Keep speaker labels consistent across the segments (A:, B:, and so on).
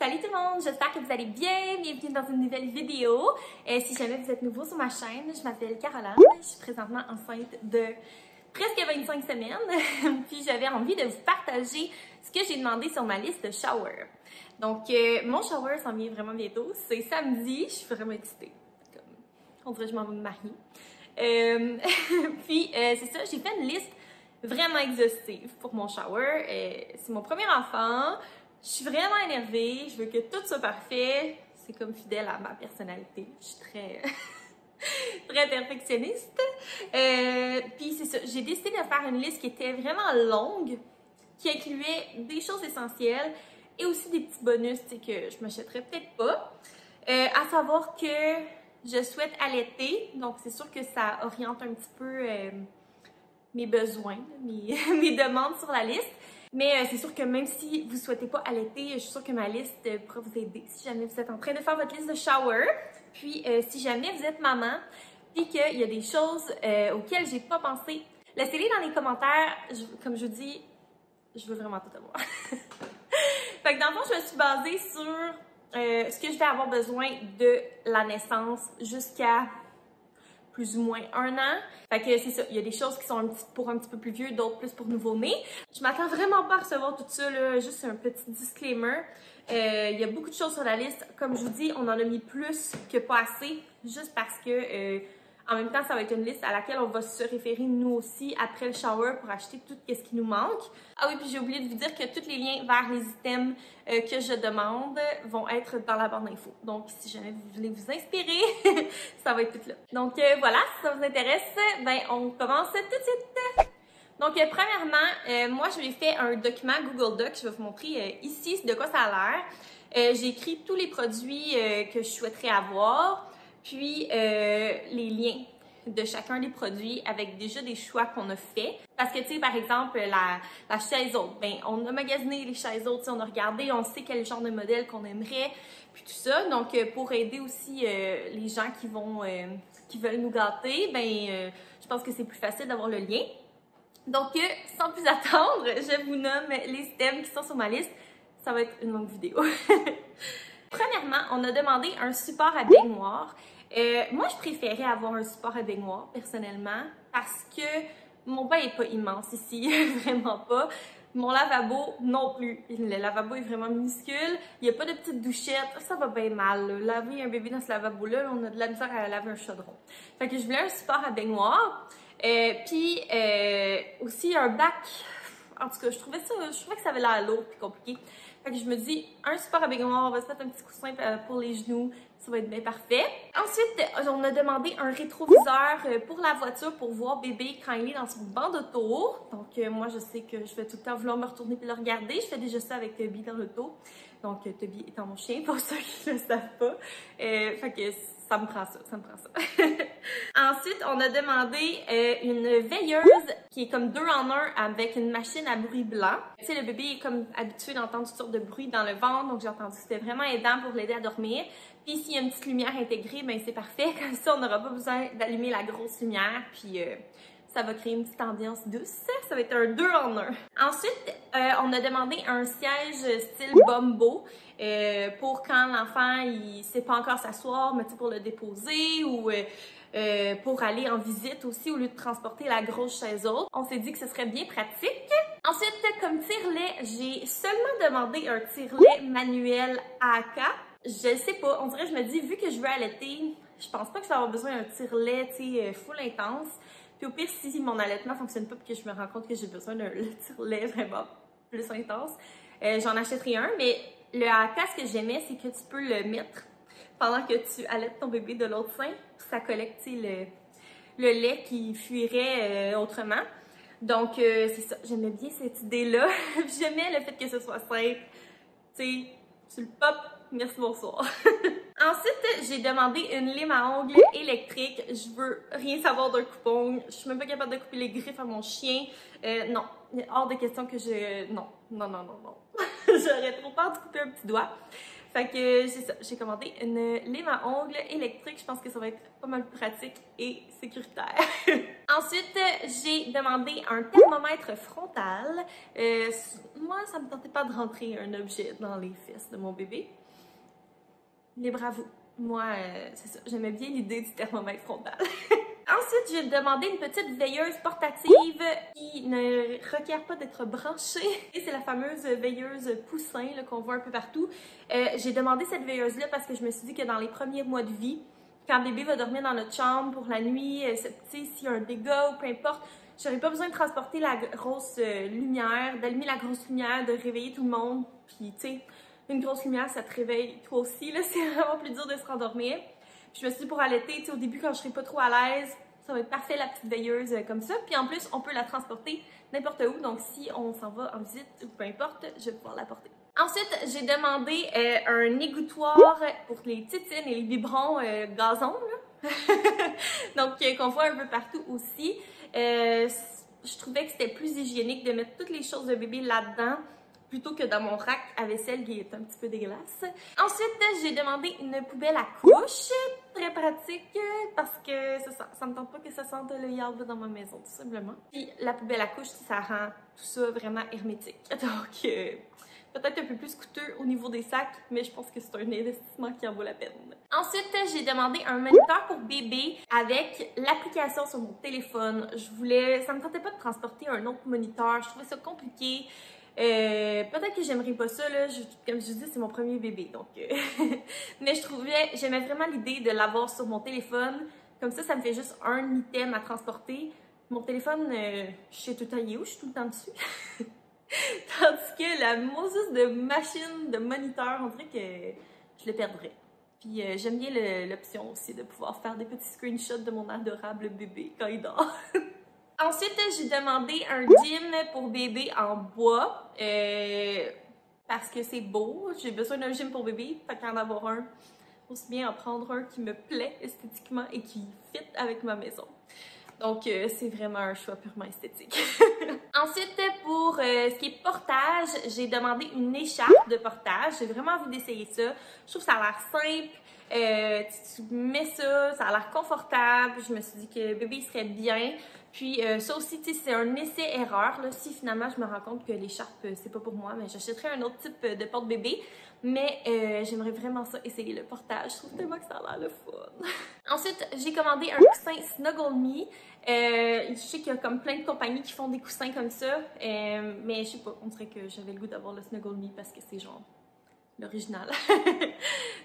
A: Salut tout le monde, j'espère que vous allez bien, bienvenue dans une nouvelle vidéo. Si jamais vous êtes nouveau sur ma chaîne, je m'appelle Caroline, je suis présentement enceinte de presque 25 semaines, puis j'avais envie de vous partager ce que j'ai demandé sur ma liste de shower. Donc mon shower s'en vient vraiment bientôt, c'est samedi, je suis vraiment excitée, on dirait que je m'en vais me marier. Puis c'est ça, j'ai fait une liste vraiment exhaustive pour mon shower, c'est mon premier enfant. Je suis vraiment énervée, je veux que tout soit parfait. C'est comme fidèle à ma personnalité. Je suis très, très perfectionniste. Puis c'est ça, j'ai décidé de faire une liste qui était vraiment longue, qui incluait des choses essentielles et aussi des petits bonus que je m'achèterais peut-être pas. À savoir que je souhaite allaiter, donc c'est sûr que ça oriente un petit peu mes besoins, mes demandes sur la liste. Mais c'est sûr que même si vous ne souhaitez pas allaiter, je suis sûre que ma liste pourra vous aider si jamais vous êtes en train de faire votre liste de shower. Puis si jamais vous êtes maman et qu'il y a des choses auxquelles j'ai pas pensé, laissez-les dans les commentaires. Comme je vous dis, je veux vraiment tout avoir. Fait que dans le fond, je me suis basée sur ce que je vais avoir besoin de la naissance jusqu'à plus ou moins 1 an. Fait que c'est ça, il y a des choses qui sont pour un petit peu plus vieux, d'autres plus pour nouveau-nés. Je m'attends vraiment pas à recevoir tout ça, là, juste un petit disclaimer. Il y a beaucoup de choses sur la liste. Comme je vous dis, on en a mis plus que pas assez, juste parce que en même temps, ça va être une liste à laquelle on va se référer nous aussi après le shower pour acheter tout ce qui nous manque. Ah oui, puis j'ai oublié de vous dire que tous les liens vers les items que je demande vont être dans la barre d'infos. Donc, si jamais vous voulez vous inspirer, ça va être tout là. Donc voilà, si ça vous intéresse, ben on commence tout de suite. Donc premièrement, moi je lui ai fait un document Google Doc, je vais vous montrer ici de quoi ça a l'air. J'ai écrit tous les produits que je souhaiterais avoir. Puis les liens de chacun des produits avec déjà des choix qu'on a fait. Parce que, tu sais, par exemple, la chaise haute, ben, on a magasiné les chaises hautes, on a regardé, on sait quel genre de modèle qu'on aimerait, puis tout ça. Donc, pour aider aussi les gens qui veulent nous gâter, ben, je pense que c'est plus facile d'avoir le lien. Donc, sans plus attendre, je vous nomme les items qui sont sur ma liste. Ça va être une longue vidéo. Premièrement, on a demandé un support à baignoire. Moi, je préférais avoir un support à baignoire, personnellement, parce que mon bain n'est pas immense ici, vraiment pas. Mon lavabo, non plus. Le lavabo est vraiment minuscule. Il n'y a pas de petite douchette. Ça va bien mal, là. Laver un bébé dans ce lavabo-là, on a de la misère à laver un chaudron. Fait que je voulais un support à baignoire. Puis, aussi un bac. En tout cas, je trouvais que ça avait l'air lourd et compliqué. Fait que je me dis, un support à baignoire, on va se mettre un petit coussin pour les genoux, ça va être bien parfait. Ensuite, on a demandé un rétroviseur pour la voiture pour voir bébé quand il est dans son banc d'auto. Donc moi, je sais que je vais tout le temps vouloir me retourner et le regarder. Je fais déjà ça avec Toby dans l'auto. Donc Toby étant mon chien, pour ceux qui ne le savent pas. Fait que ça me prend ça, ça me prend ça. Ensuite, on a demandé une veilleuse qui est comme 2 en 1 avec une machine à bruit blanc. Tu sais, le bébé est comme habitué d'entendre toutes sortes de bruits dans le ventre, donc j'ai entendu que c'était vraiment aidant pour l'aider à dormir. Puis s'il y a une petite lumière intégrée, ben c'est parfait, comme ça on n'aura pas besoin d'allumer la grosse lumière, puis ça va créer une petite ambiance douce. Ça va être un 2 en 1. Ensuite, on a demandé un siège style Bumbo pour quand l'enfant il sait pas encore s'asseoir, mais tu sais, pour le déposer ou pour aller en visite aussi au lieu de transporter la grosse chaise haute. On s'est dit que ce serait bien pratique. Ensuite, comme tire-lait, j'ai seulement demandé un tire-lait manuel AK. Je sais pas, on dirait, je me dis, vu que je veux allaiter, je pense pas que je vais avoir besoin d'un tire-lait, tu sais, full intense. Puis au pire, si mon allaitement fonctionne pas puis que je me rends compte que j'ai besoin d'un tire-lait vraiment plus intense, j'en achèterai un. Mais le AK, ce que j'aimais, c'est que tu peux le mettre pendant que tu allaites ton bébé de l'autre sein. Ça collecte le lait qui fuirait autrement. Donc, c'est ça. J'aimais bien cette idée-là. J'aimais le fait que ce soit simple. Tu sais, tu le pop, merci, bonsoir. Ensuite, j'ai demandé une lime à ongles électrique. Je veux rien savoir d'un coupon. Je suis même pas capable de couper les griffes à mon chien. Non, hors de question que je... Non. J'aurais trop peur de couper un petit doigt. Fait que c'est ça, j'ai commandé une lime à ongles électrique. Je pense que ça va être pas mal pratique et sécuritaire. Ensuite, j'ai demandé un thermomètre frontal. Moi, ça me tentait pas de rentrer un objet dans les fesses de mon bébé. Libre à vous. Moi, c'est ça, j'aimais bien l'idée du thermomètre frontal. Ensuite, j'ai demandé une petite veilleuse portative qui ne requiert pas d'être branchée. Et c'est la fameuse veilleuse poussin qu'on voit un peu partout. J'ai demandé cette veilleuse-là parce que je me suis dit que dans les premiers mois de vie, quand bébé va dormir dans notre chambre pour la nuit, s'il y a un dégât ou peu importe, j'aurais pas besoin de transporter la grosse lumière, d'allumer la grosse lumière, de réveiller tout le monde. Puis, tu sais, une grosse lumière, ça te réveille toi aussi. C'est vraiment plus dur de se rendormir. Puis je me suis dit pour allaiter, au début, quand je serai pas trop à l'aise, ça va être parfait la petite veilleuse comme ça. Puis en plus, on peut la transporter n'importe où. Donc si on s'en va en visite ou peu importe, je vais pouvoir la porter. Ensuite, j'ai demandé un égouttoir pour les tétines et les biberons gazon. Donc qu'on voit un peu partout aussi. Je trouvais que c'était plus hygiénique de mettre toutes les choses de bébé là-dedans plutôt que dans mon rack à vaisselle qui est un petit peu dégueulasse. Ensuite, j'ai demandé une poubelle à couches, très pratique parce que ça me tente pas que ça sente le yard dans ma maison, tout simplement. Puis la poubelle à couches, ça rend tout ça vraiment hermétique. Donc, peut-être un peu plus coûteux au niveau des sacs, mais je pense que c'est un investissement qui en vaut la peine. Ensuite, j'ai demandé un moniteur pour bébé avec l'application sur mon téléphone. Ça me tentait pas de transporter un autre moniteur, je trouvais ça compliqué. Peut-être que j'aimerais pas ça, là. Comme je dis, c'est mon premier bébé, donc... mais j'aimais vraiment l'idée de l'avoir sur mon téléphone. Comme ça me fait juste un item à transporter. Mon téléphone, je sais tout le temps il est où, je suis tout le temps dessus. Tandis que la Moses de machine, de moniteur, on dirait que je le perdrais. Puis j'aime bien l'option aussi de pouvoir faire des petits screenshots de mon adorable bébé quand il dort. Ensuite, j'ai demandé un gym pour bébé en bois parce que c'est beau. J'ai besoin d'un gym pour bébé, fait qu'en avoir un, aussi bien en prendre un qui me plaît esthétiquement et qui fit avec ma maison. Donc, c'est vraiment un choix purement esthétique. Ensuite, pour ce qui est portage, j'ai demandé une écharpe de portage. J'ai vraiment envie d'essayer ça. Je trouve que ça a l'air simple. Tu mets ça, ça a l'air confortable. Je me suis dit que bébé il serait bien. Puis ça aussi, c'est un essai-erreur. Si finalement je me rends compte que l'écharpe, c'est pas pour moi, mais j'achèterai un autre type de porte-bébé. Mais j'aimerais vraiment ça essayer le portage. Je trouve tellement que ça a l'air le fun. Ensuite, j'ai commandé un coussin Snuggle Me. Je sais qu'il y a comme plein de compagnies qui font des coussins comme ça. Mais je sais pas, on dirait que j'avais le goût d'avoir le Snuggle Me parce que c'est genre l'original.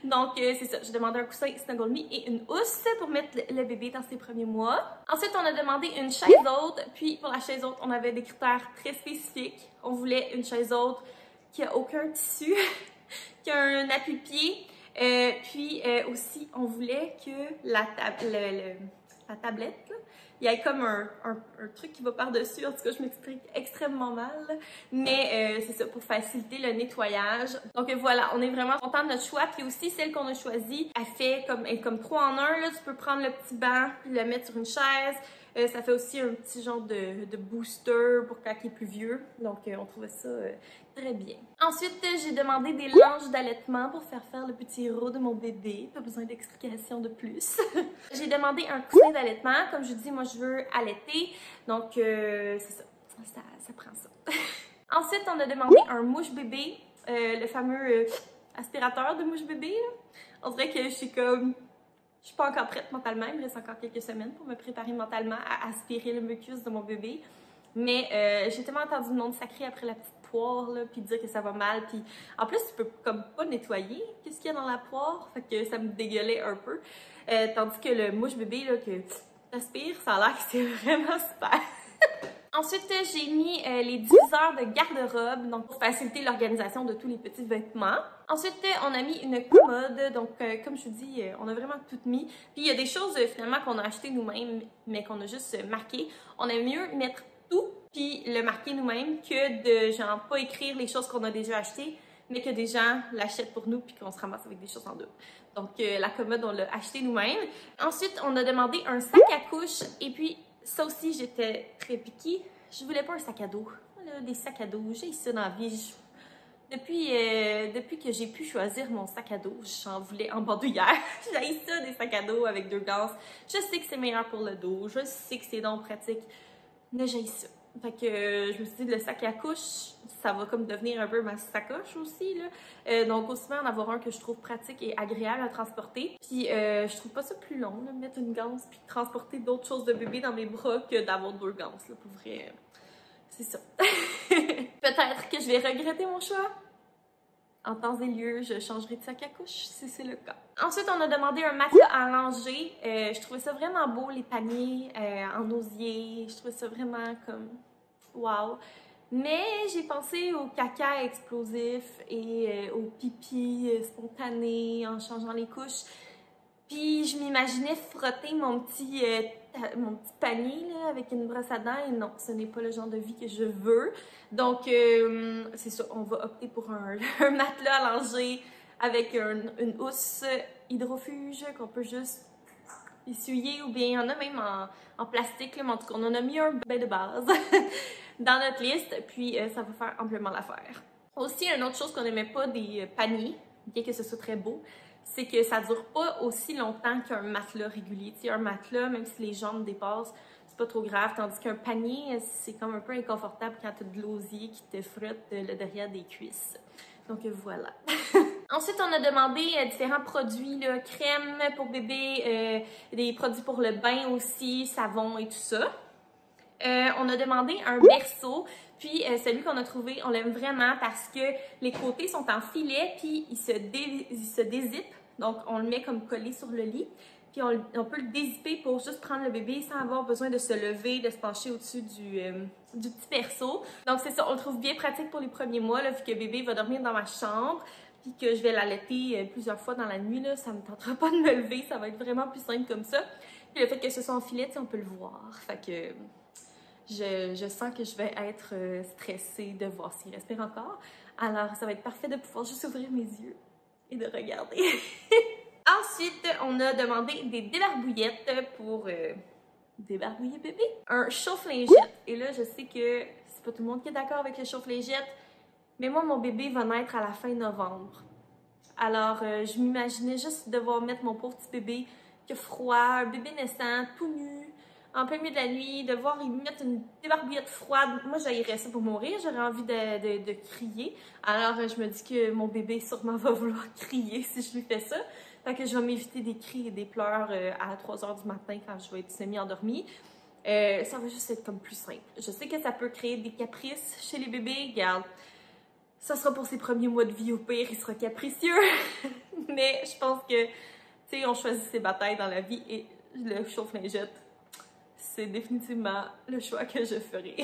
A: Donc, c'est ça. J'ai demandé un coussin Snuggle Me et une housse pour mettre le bébé dans ses premiers mois. Ensuite, on a demandé une chaise haute. Puis, pour la chaise haute, on avait des critères très spécifiques. On voulait une chaise haute qui a aucun tissu, qui a un appui-pied. Puis, aussi, on voulait que la tablette, là, il y a comme un truc qui va par-dessus. En tout cas, je m'explique extrêmement mal. Mais c'est ça, pour faciliter le nettoyage. Donc voilà, on est vraiment content de notre choix. Puis aussi, celle qu'on a choisie, elle est comme 3 en 1. Là. Tu peux prendre le petit banc puis le mettre sur une chaise. Ça fait aussi un petit genre de booster pour quand il est plus vieux. Donc, on trouvait ça très bien. Ensuite, j'ai demandé des langes d'allaitement pour faire le petit héros de mon bébé. Pas besoin d'explication de plus. J'ai demandé un coussin d'allaitement. Comme je dis, moi, je veux allaiter. Donc, c'est ça. Ça prend ça. Ensuite, on a demandé un mouche-bébé. Le fameux aspirateur de mouche-bébé. On dirait que je suis comme... Je suis pas encore prête mentalement, il me reste encore quelques semaines pour me préparer mentalement à aspirer le mucus de mon bébé. Mais j'ai tellement entendu le monde sacré après la petite poire, là, puis dire que ça va mal. Puis en plus, tu peux comme pas nettoyer qu'est-ce qu'il y a dans la poire, fait que ça me dégueulait un peu. Tandis que le mouche-bébé, là, que t'aspires, ça a l'air que c'est vraiment super. Ensuite, j'ai mis les diffuseurs de garde-robe, donc pour faciliter l'organisation de tous les petits vêtements. Ensuite, on a mis une commode, donc comme je vous dis, on a vraiment tout mis. Puis il y a des choses finalement qu'on a achetées nous-mêmes, mais qu'on a juste marquées. On aime mieux mettre tout, puis le marquer nous-mêmes, que de genre pas écrire les choses qu'on a déjà achetées, mais que des gens l'achètent pour nous, puis qu'on se ramasse avec des choses en double. Donc la commode, on l'a achetée nous-mêmes. Ensuite, on a demandé un sac à couche, et puis ça aussi, j'étais très piquée. Je voulais pas un sac à dos. Là, des sacs à dos, j'ai ça dans la vie. Depuis que j'ai pu choisir mon sac à dos, j'en voulais en bandoulière. J'ai ça des sacs à dos avec 2 ganses. Je sais que c'est meilleur pour le dos, je sais que c'est donc pratique, mais j'ai ça. Fait que je me suis dit, le sac à couche, ça va comme devenir un peu ma sacoche aussi, là. Donc aussi bien en avoir un que je trouve pratique et agréable à transporter. Puis je trouve pas ça plus long, là, mettre une ganse puis transporter d'autres choses de bébé dans mes bras que d'avoir 2 ganses, là, pour vrai. C'est ça. Peut-être que je vais regretter mon choix. En temps et lieu, je changerai de sac à couche si c'est le cas. Ensuite, on a demandé un matelas à langer. Je trouvais ça vraiment beau, les paniers en osier. Je trouvais ça vraiment comme wow. Mais j'ai pensé au caca explosif et au pipi spontané en changeant les couches. Puis je m'imaginais frotter mon petit panier là, avec une brosse à dents et non, ce n'est pas le genre de vie que je veux. Donc c'est ça, on va opter pour un matelas allongé avec une housse hydrofuge qu'on peut juste essuyer ou bien il y en a même en plastique, là, mais en tout cas on en a mis un de base dans notre liste, puis ça va faire amplement l'affaire. Aussi, une autre chose qu'on n'aimait pas des paniers, bien que ce soit très beau, c'est que ça dure pas aussi longtemps qu'un matelas régulier. Tu sais, un matelas, même si les jambes dépassent, c'est pas trop grave, tandis qu'un panier, c'est comme un peu inconfortable quand tu as de l'osier qui te frotte le derrière des cuisses. Donc voilà. Ensuite, on a demandé différents produits, là, crème pour bébé, des produits pour le bain aussi, savon et tout ça. On a demandé un berceau, puis celui qu'on a trouvé, on l'aime vraiment parce que les côtés sont en filet, puis il se dézippe, donc on le met comme collé sur le lit, puis on peut le dézipper pour juste prendre le bébé sans avoir besoin de se lever, de se pencher au-dessus du petit berceau. Donc c'est ça, on le trouve bien pratique pour les premiers mois, là, vu que bébé va dormir dans ma chambre, puis que je vais l'allaiter plusieurs fois dans la nuit, là, ça me tentera pas de me lever, ça va être vraiment plus simple comme ça. Puis le fait que ce soit en filet, on peut le voir, fait que... Je sens que je vais être stressée de voir s'il respire encore. Alors, ça va être parfait de pouvoir juste ouvrir mes yeux et de regarder. Ensuite, on a demandé des débarbouillettes pour débarbouiller bébé. Un chauffe-lingette. Et là, je sais que c'est pas tout le monde qui est d'accord avec le chauffe-lingette, mais moi, mon bébé va naître à la fin novembre. Alors, je m'imaginais juste devoir mettre mon pauvre petit bébé qui a froid, un bébé naissant, tout nu, en plein milieu de la nuit, devoir y mettre une débarbouillette froide. Moi, j'haïrais ça pour mourir. J'aurais envie de crier. Alors, je me dis que mon bébé sûrement va vouloir crier si je lui fais ça. Fait que je vais m'éviter des cris et des pleurs à 3 h du matin quand je vais être semi-endormie. Ça va juste être comme plus simple. Je sais que ça peut créer des caprices chez les bébés. Regarde, ça sera pour ses premiers mois de vie au pire. Il sera capricieux. Mais je pense que, tu sais, on choisit ses batailles dans la vie et le chauffe-lingette, c'est définitivement le choix que je ferai.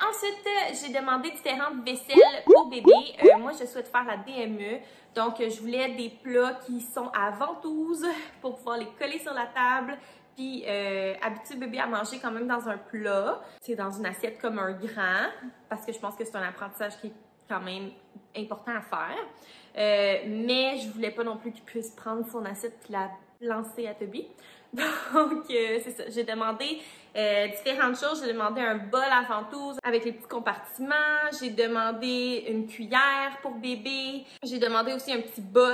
A: Ensuite, j'ai demandé différentes vaisselles au bébé. Moi, je souhaite faire la DME. Donc, je voulais des plats qui sont à ventouse pour pouvoir les coller sur la table. Puis, habituer le bébé à manger quand même dans un plat. C'est dans une assiette comme un grand. Parce que je pense que c'est un apprentissage qui est quand même important à faire. Mais je voulais pas non plus qu'il puisse prendre son assiette et la lancer à Toby. Donc, c'est ça. J'ai demandé différentes choses. J'ai demandé un bol à ventouse avec les petits compartiments. J'ai demandé une cuillère pour bébé. J'ai demandé aussi un petit bol,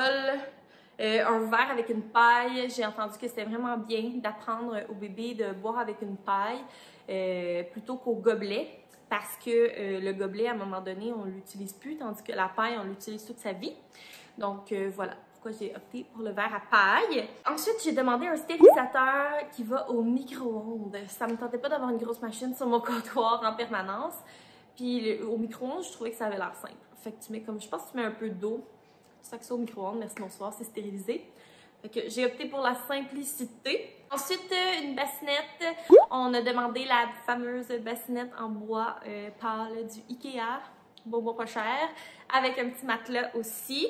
A: un verre avec une paille. J'ai entendu que c'était vraiment bien d'apprendre au bébé de boire avec une paille plutôt qu'au gobelet. Parce que le gobelet, à un moment donné, on ne l'utilise plus, tandis que la paille, on l'utilise toute sa vie. Donc, voilà. J'ai opté pour le verre à paille. Ensuite, j'ai demandé un stérilisateur qui va au micro-ondes. Ça me tentait pas d'avoir une grosse machine sur mon comptoir en permanence. Puis au micro-ondes, je trouvais que ça avait l'air simple. Fait que tu mets comme, je pense que tu mets un peu d'eau. Tu sacs ça au micro-ondes, merci, bonsoir, c'est stérilisé. Fait que j'ai opté pour la simplicité. Ensuite, une bassinette. On a demandé la fameuse bassinette en bois pâle du Ikea. Bon, pas cher. Avec un petit matelas aussi.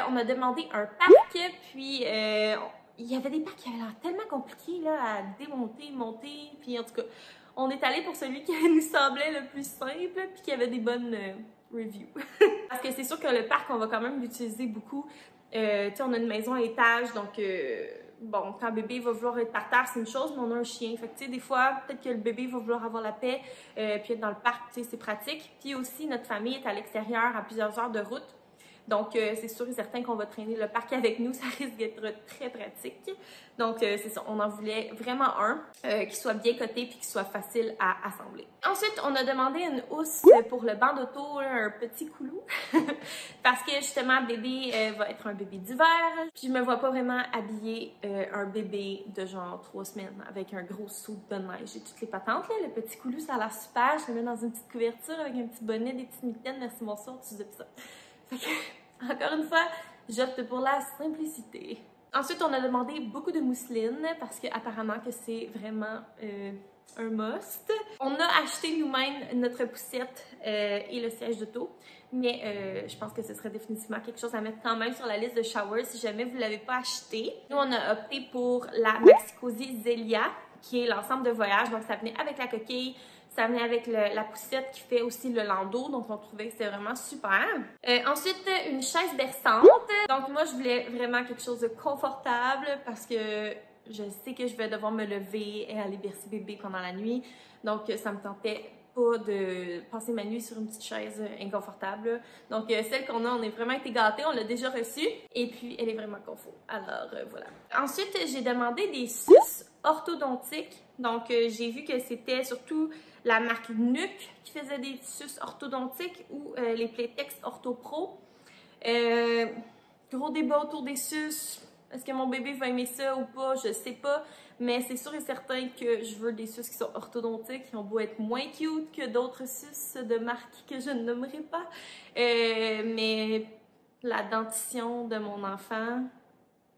A: On a demandé un pack, puis il y avait des packs qui avaient l'air tellement compliqués là, à démonter, monter, puis en tout cas, on est allé pour celui qui nous semblait le plus simple, puis qui avait des bonnes reviews. Parce que c'est sûr que le parc, on va quand même l'utiliser beaucoup. Tu sais, on a une maison à étage, donc bon, quand bébé va vouloir être par terre, c'est une chose, mais on a un chien. Fait que, tu sais, des fois, peut-être que le bébé va vouloir avoir la paix, puis être dans le parc, tu sais, c'est pratique. Puis aussi, notre famille est à l'extérieur à plusieurs heures de route. Donc, c'est sûr et certain qu'on va traîner le parc avec nous. Ça risque d'être très pratique. Donc, c'est ça. On en voulait vraiment un qui soit bien coté puis qui soit facile à assembler. Ensuite, on a demandé une housse pour le banc d'auto, un petit coulou. Parce que, justement, bébé va être un bébé d'hiver. Puis, je me vois pas vraiment habiller un bébé de genre 3 semaines avec un gros saut de neige et toutes les patentes. Là. Le petit coulou, ça a l'air super. Je le mets dans une petite couverture avec un petit bonnet, des petites mitaines. Merci, bonsoir, tu zippes ça. Fait que, encore une fois, j'opte pour la simplicité. Ensuite, on a demandé beaucoup de mousseline parce qu'apparemment que c'est vraiment un must. On a acheté nous-mêmes notre poussette et le siège d'auto, mais je pense que ce serait définitivement quelque chose à mettre quand même sur la liste de showers si jamais vous ne l'avez pas acheté. Nous, on a opté pour la Maxi-Cosi Zelia, qui est l'ensemble de voyage. Donc, ça venait avec la coquille, ça venait avec la poussette qui fait aussi le landau, donc on trouvait que c'était vraiment super. Ensuite, une chaise berçante. Donc moi, je voulais vraiment quelque chose de confortable parce que je sais que je vais devoir me lever et aller bercer bébé pendant la nuit. Donc ça me tentait pas de passer ma nuit sur une petite chaise inconfortable. Donc celle qu'on a, on est vraiment été gâtés, on l'a déjà reçue. Et puis, elle est vraiment confort. Alors voilà. Ensuite, j'ai demandé des suces orthodontiques. Donc j'ai vu que c'était surtout la marque Nuc qui faisait des suces orthodontiques ou les Playtex OrthoPro. Gros débat autour des suces. Est-ce que mon bébé va aimer ça ou pas? Je sais pas. Mais c'est sûr et certain que je veux des suces qui sont orthodontiques, qui ont beau être moins cute que d'autres suces de marques que je ne nommerai pas. Mais la dentition de mon enfant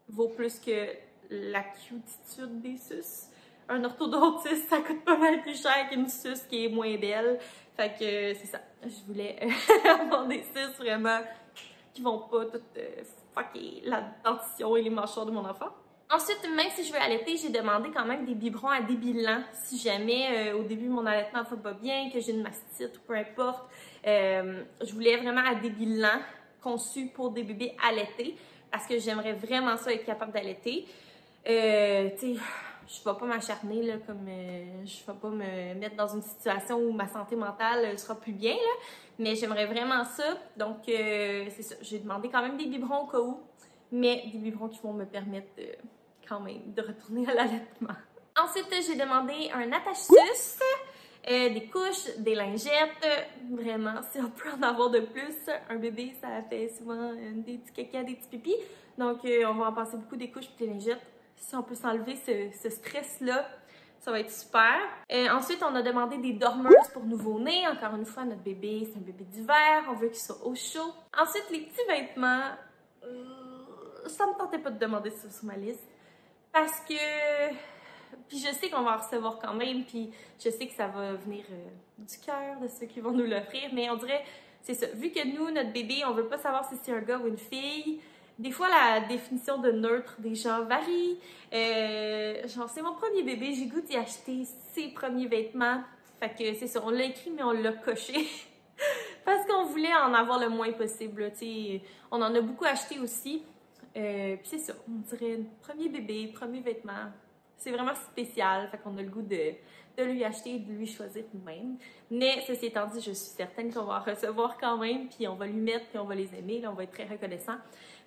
A: vaut plus que la cutitude des suces. Un orthodontiste, ça coûte pas mal plus cher qu'une suce qui est moins belle. Fait que c'est ça. Je voulais avoir des suces vraiment qui vont pas toutes fucker la dentition et les mâchoires de mon enfant. Ensuite, même si je veux allaiter, j'ai demandé quand même des biberons à débilant. Si jamais au début mon allaitement ne va pas bien, que j'ai une mastite ou peu importe, je voulais vraiment à débilant conçu pour des bébés allaités parce que j'aimerais vraiment ça être capable d'allaiter. Tu sais, je ne vais pas m'acharner, là, comme je ne vais pas me mettre dans une situation où ma santé mentale sera plus bien, là, mais j'aimerais vraiment ça. Donc, c'est ça. J'ai demandé quand même des biberons au cas où, mais des biberons qui vont me permettre quand même de retourner à l'allaitement. Ensuite, j'ai demandé un attache-suce, des couches, des lingettes. Vraiment, si on peut en avoir de plus, un bébé, ça fait souvent des petits caca, des petits pipis. Donc, on va en passer beaucoup des couches et des lingettes. Si on peut s'enlever ce stress-là, ça va être super. Ensuite, on a demandé des dormeuses pour nouveau-né. Encore une fois, notre bébé, c'est un bébé d'hiver. On veut qu'il soit au chaud. Ensuite, les petits vêtements, ça me tentait pas de demander ça sur ma liste. Parce que... Puis je sais qu'on va en recevoir quand même, puis je sais que ça va venir du cœur de ceux qui vont nous l'offrir. Mais on dirait, c'est ça. Vu que nous, notre bébé, on veut pas savoir si c'est un gars ou une fille... Des fois, la définition de neutre des gens varie. Genre, c'est mon premier bébé, j'ai goût d'y acheter ses premiers vêtements. Fait que c'est ça, on l'a écrit, mais on l'a coché. Parce qu'on voulait en avoir le moins possible. T'sais. On en a beaucoup acheté aussi. Puis c'est ça, on dirait premier bébé, premier vêtement. C'est vraiment spécial, fait qu'on a le goût de lui acheter et de lui choisir nous-mêmes. Mais ceci étant dit, je suis certaine qu'on va en recevoir quand même, puis on va lui mettre, puis on va les aimer, là, on va être très reconnaissants.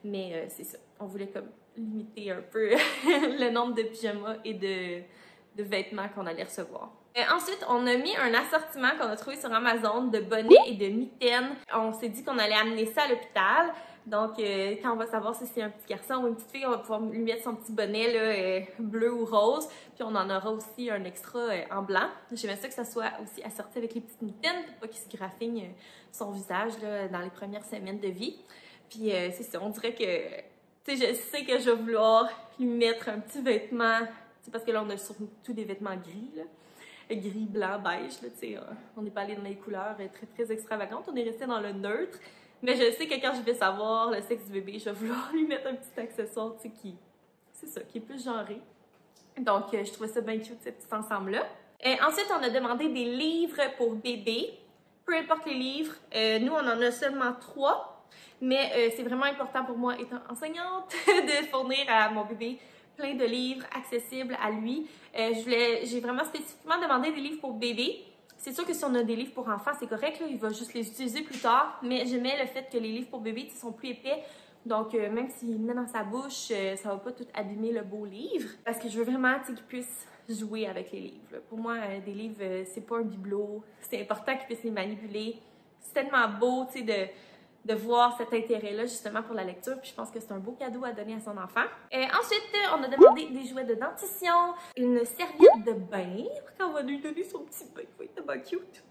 A: Mais c'est ça, on voulait comme limiter un peu le nombre de pyjamas et de vêtements qu'on allait recevoir. Ensuite, on a mis un assortiment qu'on a trouvé sur Amazon de bonnets et de mitaines. On s'est dit qu'on allait amener ça à l'hôpital. Donc, quand on va savoir si c'est un petit garçon ou une petite fille, on va pouvoir lui mettre son petit bonnet là, bleu ou rose. Puis on en aura aussi un extra en blanc. J'aimerais ça que ça soit aussi assorti avec les petites mitaines pour pas qu'il se graffigne son visage là, dans les premières semaines de vie. Puis c'est ça, on dirait que, tu sais, je sais que je vais vouloir lui mettre un petit vêtement, parce que là, on a surtout des vêtements gris, là. Gris, blanc, beige, là, tu sais, on n'est pas allé dans les couleurs très, très extravagantes, on est resté dans le neutre. Mais je sais que quand je vais savoir le sexe du bébé, je vais vouloir lui mettre un petit accessoire, tu sais, c'est ça, qui est plus genré. Donc, je trouvais ça bien cute, ce petit ensemble-là. Ensuite, on a demandé des livres pour bébé. Peu importe les livres, nous, on en a seulement 3. Mais c'est vraiment important pour moi, étant enseignante, de fournir à mon bébé plein de livres accessibles à lui. J'ai vraiment spécifiquement demandé des livres pour bébé. C'est sûr que si on a des livres pour enfants, c'est correct, là, il va juste les utiliser plus tard, mais j'aimais le fait que les livres pour bébés sont plus épais. Donc, même s'il met dans sa bouche, ça va pas tout abîmer le beau livre. Parce que je veux vraiment qu'il puisse jouer avec les livres. Pour moi, des livres, c'est pas un bibelot. C'est important qu'il puisse les manipuler. C'est tellement beau, tu sais, de voir cet intérêt-là, justement, pour la lecture. Puis je pense que c'est un beau cadeau à donner à son enfant. Ensuite, on a demandé des jouets de dentition, une serviette de bain, quand on va lui donner son petit bain. Oui, c'est tellement cute.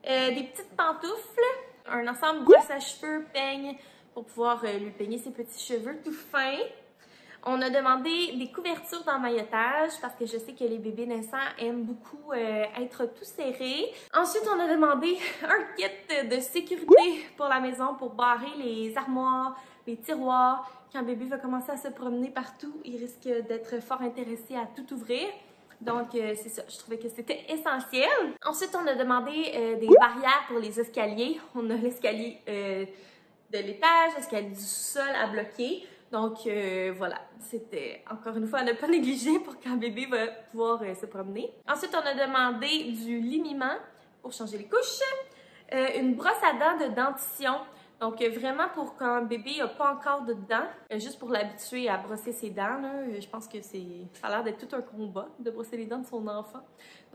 A: Des petites pantoufles, un ensemble brosse à cheveux, peigne, pour pouvoir lui peigner ses petits cheveux tout fins. On a demandé des couvertures d'emmaillotage parce que je sais que les bébés naissants aiment beaucoup être tout serrés. Ensuite, on a demandé un kit de sécurité pour la maison pour barrer les armoires, les tiroirs. Quand un bébé va commencer à se promener partout, il risque d'être fort intéressé à tout ouvrir. Donc, c'est ça, je trouvais que c'était essentiel. Ensuite, on a demandé des barrières pour les escaliers. On a l'escalier de l'étage, l'escalier du sol à bloquer. Donc, voilà, c'était encore une fois à ne pas négliger pour qu'un bébé va pouvoir se promener. Ensuite, on a demandé du liniment pour changer les couches, une brosse à dents de dentition. Donc, vraiment pour quand un bébé n'a pas encore de dents, juste pour l'habituer à brosser ses dents, là, je pense que ça a l'air d'être tout un combat de brosser les dents de son enfant.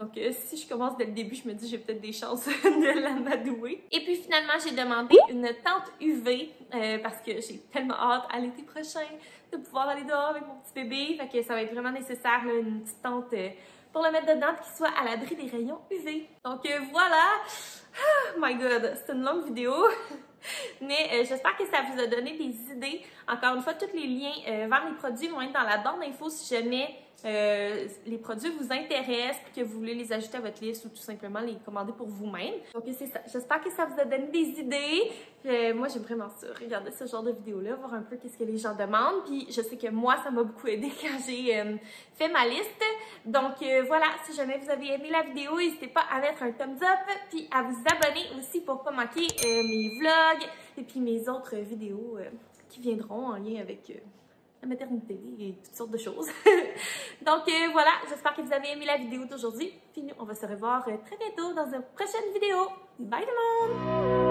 A: Donc, si je commence dès le début, je me dis j'ai peut-être des chances de l'amadouer. Et puis finalement, j'ai demandé une tente UV parce que j'ai tellement hâte à l'été prochain de pouvoir aller dehors avec mon petit bébé. Fait que ça va être vraiment nécessaire, là, une petite tente pour le mettre dedans et qu'il soit à l'abri des rayons UV. Donc voilà! Oh my god, c'est une longue vidéo. Mais j'espère que ça vous a donné des idées. Encore une fois, tous les liens vers les produits vont être dans la barre d'infos si jamais les produits vous intéressent et que vous voulez les ajouter à votre liste ou tout simplement les commander pour vous-même. Donc c'est ça. J'espère que ça vous a donné des idées. Moi, j'aime vraiment ça. Regarder ce genre de vidéo-là, voir un peu qu'est-ce que les gens demandent. Puis je sais que moi, ça m'a beaucoup aidé quand j'ai fait ma liste. Donc voilà, si jamais vous avez aimé la vidéo, n'hésitez pas à mettre un thumbs up puis à vous abonner aussi pour pas manquer mes vlogs et puis mes autres vidéos qui viendront en lien avec la maternité et toutes sortes de choses. Donc voilà, j'espère que vous avez aimé la vidéo d'aujourd'hui. Puis nous, on va se revoir très bientôt dans une prochaine vidéo. Bye tout le monde!